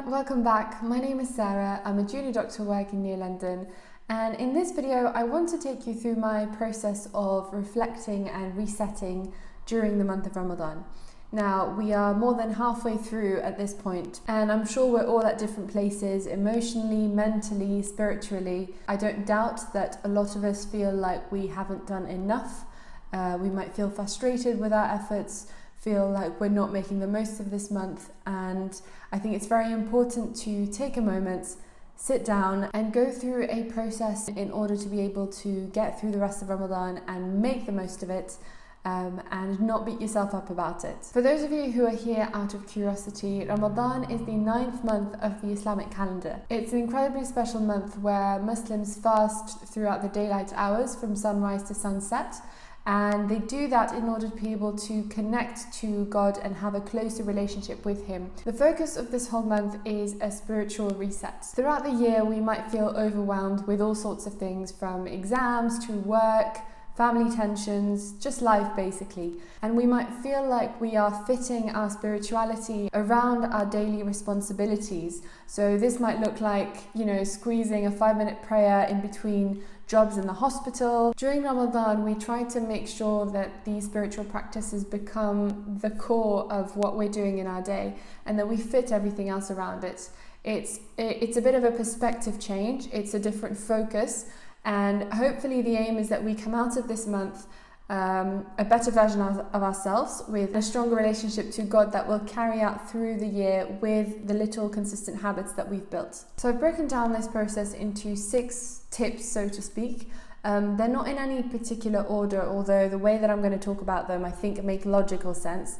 everyone, welcome back. My name is Sarah. I'm a junior doctor working near London, and in this video I want to take you through my process of reflecting and resetting during the month of Ramadan. Now, we are more than halfway through at this point, and I'm sure we're all at different places emotionally, mentally, spiritually. I don't doubt that a lot of us feel like we haven't done enough. We might feel frustrated with our efforts, feel like we're not making the most of this month, and I think it's very important to take a moment, sit down and go through a process in order to be able to get through the rest of Ramadan and make the most of it, and not beat yourself up about it. For those of you who are here out of curiosity, Ramadan is the 9th month of the Islamic calendar. It's an incredibly special month where Muslims fast throughout the daylight hours from sunrise to sunset. And they do that in order to be able to connect to God and have a closer relationship with Him. The focus of this whole month is a spiritual reset. Throughout the year, we might feel overwhelmed with all sorts of things, from exams to work, family tensions, just life basically. And we might feel like we are fitting our spirituality around our daily responsibilities. So this might look like, squeezing a 5-minute prayer in between jobs in the hospital. During Ramadan, we try to make sure that these spiritual practices become the core of what we're doing in our day, and that we fit everything else around it. It's a bit of a perspective change. It's a different focus. And hopefully the aim is that we come out of this month a better version of ourselves, with a stronger relationship to God that will carry out through the year with the little consistent habits that we've built. So I've broken down this process into 6 tips, so to speak. They're not in any particular order, although the way that I'm going to talk about them I think make logical sense.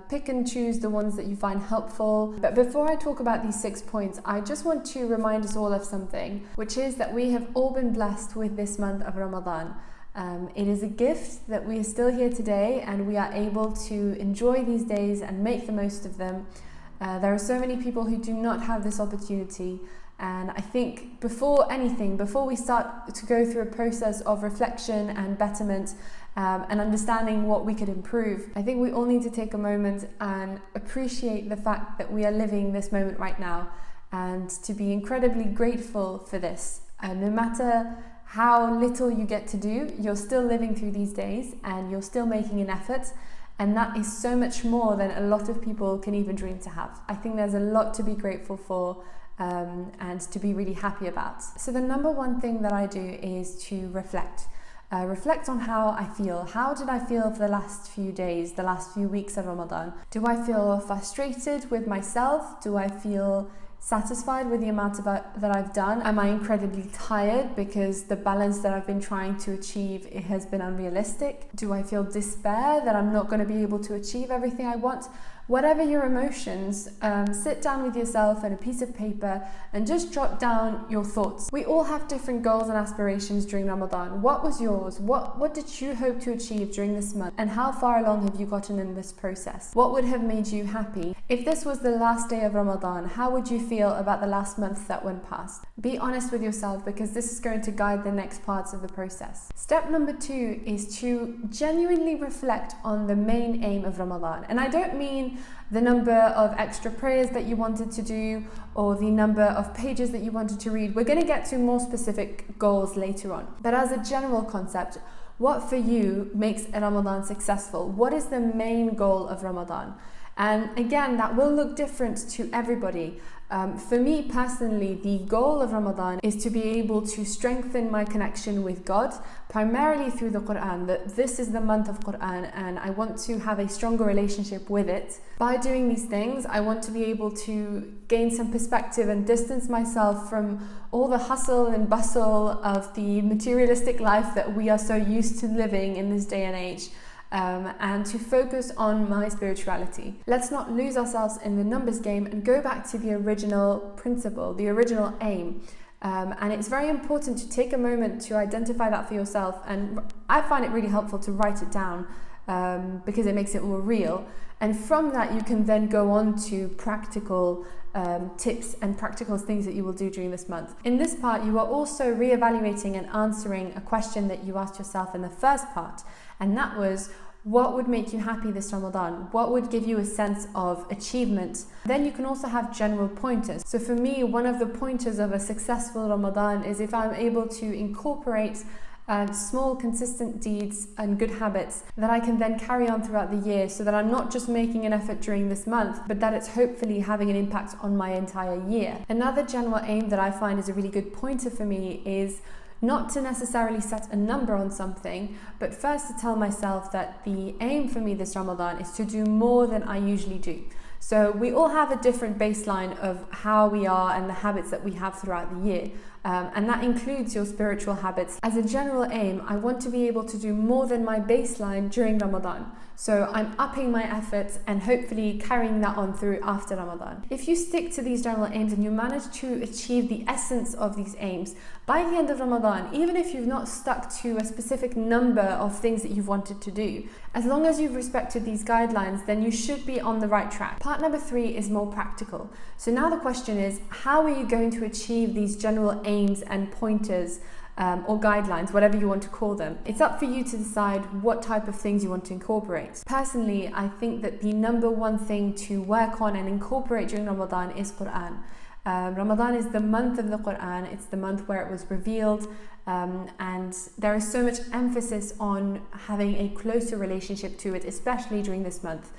Pick and choose the ones that you find helpful. But before I talk about these 6 points, I just want to remind us all of something, which is that we have all been blessed with this month of Ramadan. It is a gift that we are still here today, and we are able to enjoy these days and make the most of them. There are so many people who do not have this opportunity. And I think before we start to go through a process of reflection and betterment, and understanding what we could improve, I think we all need to take a moment and appreciate the fact that we are living this moment right now, and to be incredibly grateful for this. And no matter how little you get to do, you're still living through these days and you're still making an effort. And that is so much more than a lot of people can even dream to have. I think there's a lot to be grateful for, and to be really happy about. So the number one thing that I do is to reflect. Reflect on how I feel. How did I feel for the last few days, the last few weeks of Ramadan? Do I feel frustrated with myself? Do I feel satisfied with the amount that I've done? Am I incredibly tired because the balance that I've been trying to achieve, it has been unrealistic? Do I feel despair that I'm not going to be able to achieve everything I want? Whatever your emotions, sit down with yourself and a piece of paper and just jot down your thoughts. We all have different goals and aspirations during Ramadan. What was yours? What did you hope to achieve during this month? And how far along have you gotten in this process? What would have made you happy? If this was the last day of Ramadan, how would you feel about the last month that went past? Be honest with yourself, because this is going to guide the next parts of the process. Step number 2 is to genuinely reflect on the main aim of Ramadan. And I don't mean the number of extra prayers that you wanted to do or the number of pages that you wanted to read. We're going to get to more specific goals later on. But as a general concept, what for you makes a Ramadan successful? What is the main goal of Ramadan? And again, that will look different to everybody. For me personally, the goal of Ramadan is to be able to strengthen my connection with God, primarily through the Quran. That this is the month of Quran, and I want to have a stronger relationship with it. By doing these things, I want to be able to gain some perspective and distance myself from all the hustle and bustle of the materialistic life that we are so used to living in this day and age. And to focus on my spirituality. Let's not lose ourselves in the numbers game and go back to the original principle, the original aim. And it's very important to take a moment to identify that for yourself. And I find it really helpful to write it down, because it makes it more real. And from that, you can then go on to practical tips and practical things that you will do during this month. In this part, you are also reevaluating and answering a question that you asked yourself in the first part. And that was, What would make you happy this Ramadan? What would give you a sense of achievement? Then you can also have general pointers. So for me, one of the pointers of a successful Ramadan is if I'm able to incorporate small consistent deeds and good habits that I can then carry on throughout the year, so that I'm not just making an effort during this month, but that it's hopefully having an impact on my entire year. Another general aim that I find is a really good pointer for me is not to necessarily set a number on something, but first to tell myself that the aim for me this Ramadan is to do more than I usually do. So we all have a different baseline of how we are and the habits that we have throughout the year. And that includes your spiritual habits. As a general aim, I want to be able to do more than my baseline during Ramadan. So I'm upping my efforts and hopefully carrying that on through after Ramadan. If you stick to these general aims and you manage to achieve the essence of these aims, by the end of Ramadan, even if you've not stuck to a specific number of things that you've wanted to do, as long as you've respected these guidelines, then you should be on the right track. Part number 3 is more practical. So now the question is, how are you going to achieve these general aims and pointers or guidelines, whatever you want to call them? It's up for you to decide what type of things you want to incorporate. Personally, I think that the number one thing to work on and incorporate during Ramadan is Quran. Ramadan is the month of the Quran. It's the month where it was revealed, and there is so much emphasis on having a closer relationship to it, especially during this month.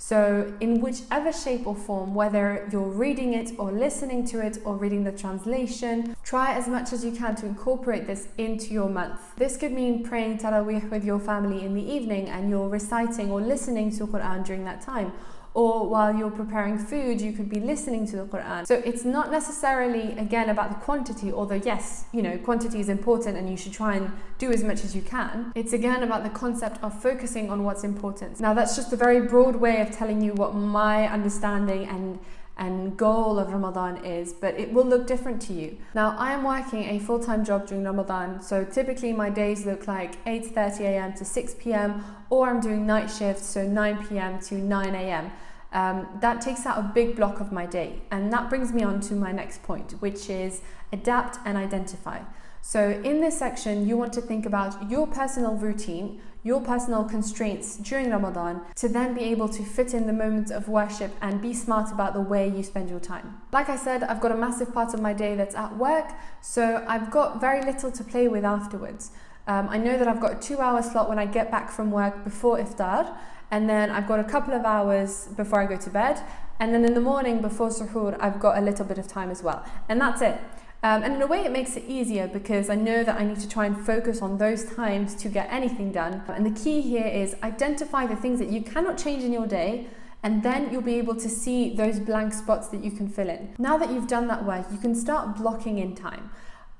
So in whichever shape or form, whether you're reading it or listening to it or reading the translation, try as much as you can to incorporate this into your month. This could mean praying Taraweeh with your family in the evening and you're reciting or listening to Quran during that time. Or while you're preparing food, you could be listening to the Quran. So it's not necessarily, again, about the quantity, although yes, quantity is important and you should try and do as much as you can. It's again about the concept of focusing on what's important. Now that's just a very broad way of telling you what my understanding and goal of Ramadan is, but it will look different to you. Now, I am working a full-time job during Ramadan, so typically my days look like 8:30 a.m. to 6 p.m. or I'm doing night shifts, so 9 p.m. to 9 a.m. That takes out a big block of my day, and that brings me on to my next point, which is adapt and identify. So in this section, you want to think about your personal routine, your personal constraints during Ramadan, to then be able to fit in the moments of worship and be smart about the way you spend your time. Like I said, I've got a massive part of my day that's at work, so I've got very little to play with afterwards. I know that I've got a 2-hour slot when I get back from work before iftar, and then I've got a couple of hours before I go to bed, and then in the morning before suhoor, I've got a little bit of time as well, and that's it. And in a way it makes it easier because I know that I need to try and focus on those times to get anything done. And the key here is identify the things that you cannot change in your day, and then you'll be able to see those blank spots that you can fill in. Now that you've done that work, you can start blocking in time.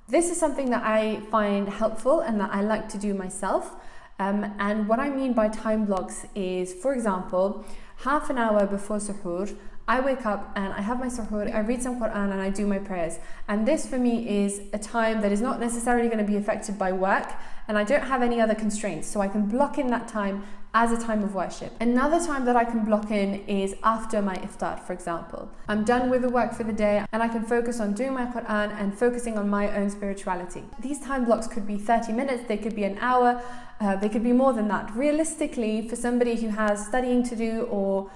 This is something that I find helpful and that I like to do myself. And what I mean by time blocks is, for example, half an hour before suhoor, I wake up and I have my suhoor, I read some Quran and I do my prayers. And this for me is a time that is not necessarily going to be affected by work, and I don't have any other constraints, so I can block in that time as a time of worship. Another time that I can block in is after my iftar, for example. I'm done with the work for the day and I can focus on doing my Quran and focusing on my own spirituality. These time blocks could be 30 minutes, they could be an hour, they could be more than that. Realistically, for somebody who has studying to do or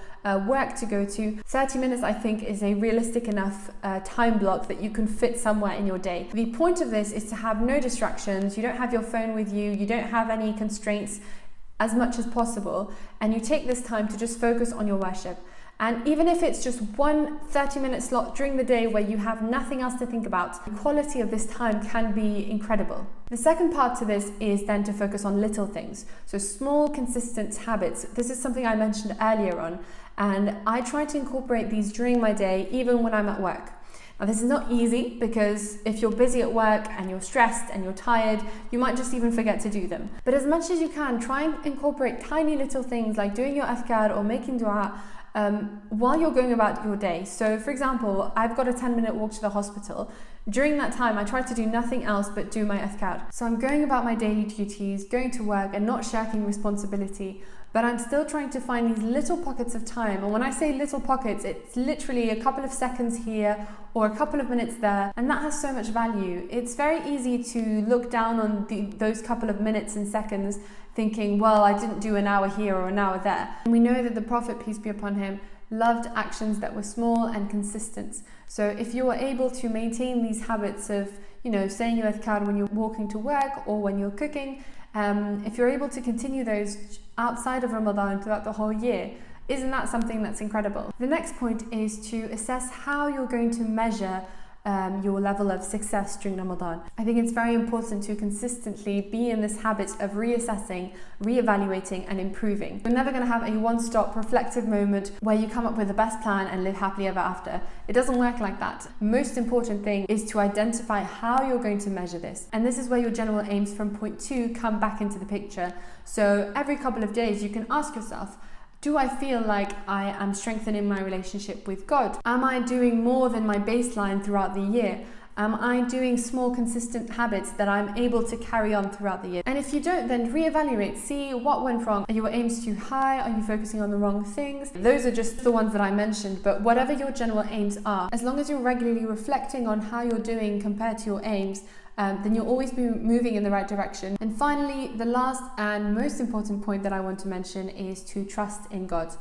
work to go to, 30 minutes I think is a realistic enough time block that you can fit somewhere in your day. The point of this is to have no distractions, you don't have your phone with you, you don't have any constraints as much as possible, and you take this time to just focus on your worship. And even if it's just one 30-minute slot during the day where you have nothing else to think about, the quality of this time can be incredible. The second part to this is then to focus on little things. So small, consistent habits. This is something I mentioned earlier on, and I try to incorporate these during my day, even when I'm at work. Now this is not easy because if you're busy at work and you're stressed and you're tired, you might just even forget to do them. But as much as you can, try and incorporate tiny little things like doing your adhkar or making dua while you're going about your day. So for example, I've got a 10-minute walk to the hospital. During that time, I try to do nothing else but do my adhkar. So I'm going about my daily duties, going to work and not shirking responsibility. but I'm still trying to find these little pockets of time. And when I say little pockets, it's literally a couple of seconds here or a couple of minutes there, and that has so much value. It's very easy to look down on those couple of minutes and seconds thinking, well, I didn't do an hour here or an hour there. And we know that the Prophet, peace be upon him, loved actions that were small and consistent. So if you are able to maintain these habits of, saying your adhkar when you're walking to work or when you're cooking, if you're able to continue those outside of Ramadan throughout the whole year, isn't that something that's incredible? The next point is to assess how you're going to measure your level of success during Ramadan. I think it's very important to consistently be in this habit of reassessing, reevaluating and improving. You're never going to have a one-stop reflective moment where you come up with the best plan and live happily ever after. It doesn't work like that. Most important thing is to identify how you're going to measure this. And this is where your general aims from point 2 come back into the picture. So every couple of days you can ask yourself, do I feel like I am strengthening my relationship with God? Am I doing more than my baseline throughout the year? Am I doing small consistent habits that I'm able to carry on throughout the year? And if you don't, then reevaluate, see what went wrong. Are your aims too high? Are you focusing on the wrong things? Those are just the ones that I mentioned, but whatever your general aims are, as long as you're regularly reflecting on how you're doing compared to your aims, then you'll always be moving in the right direction. And finally, the last and most important point that I want to mention is to trust in God.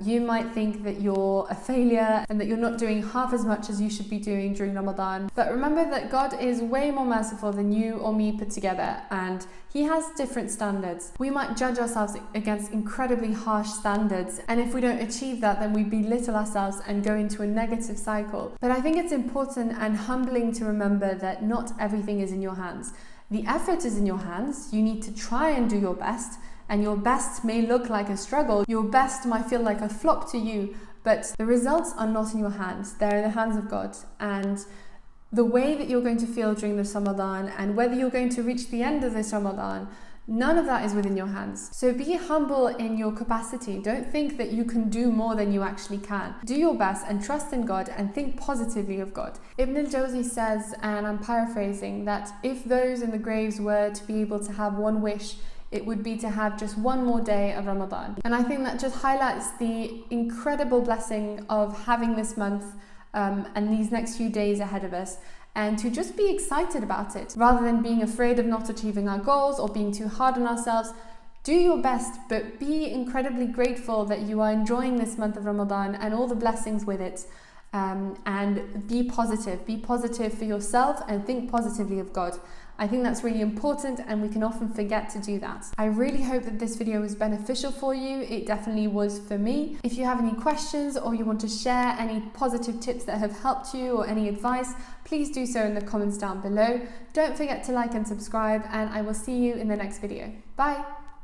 You might think that you're a failure and that you're not doing half as much as you should be doing during Ramadan. But remember that God is way more merciful than you or me put together, and He has different standards. We might judge ourselves against incredibly harsh standards, and if we don't achieve that, then we belittle ourselves and go into a negative cycle. But I think it's important and humbling to remember that not everything is in your hands. The effort is in your hands. You need to try and do your best. And your best may look like a struggle. Your best might feel like a flop to you, but the results are not in your hands. They're in the hands of God. And the way that you're going to feel during this Ramadan and whether you're going to reach the end of this Ramadan, none of that is within your hands. So be humble in your capacity. Don't think that you can do more than you actually can. Do your best and trust in God and think positively of God. Ibn al-Jawzi says, and I'm paraphrasing, that if those in the graves were to be able to have one wish, it would be to have just one more day of Ramadan. And I think that just highlights the incredible blessing of having this month and these next few days ahead of us, and to just be excited about it rather than being afraid of not achieving our goals or being too hard on ourselves. Do your best, but be incredibly grateful that you are enjoying this month of Ramadan and all the blessings with it. And be positive. Be positive for yourself and think positively of God. I think that's really important, and we can often forget to do that. I really hope that this video was beneficial for you. It definitely was for me. If you have any questions or you want to share any positive tips that have helped you or any advice, please do so in the comments down below. Don't forget to like and subscribe, and I will see you in the next video. Bye!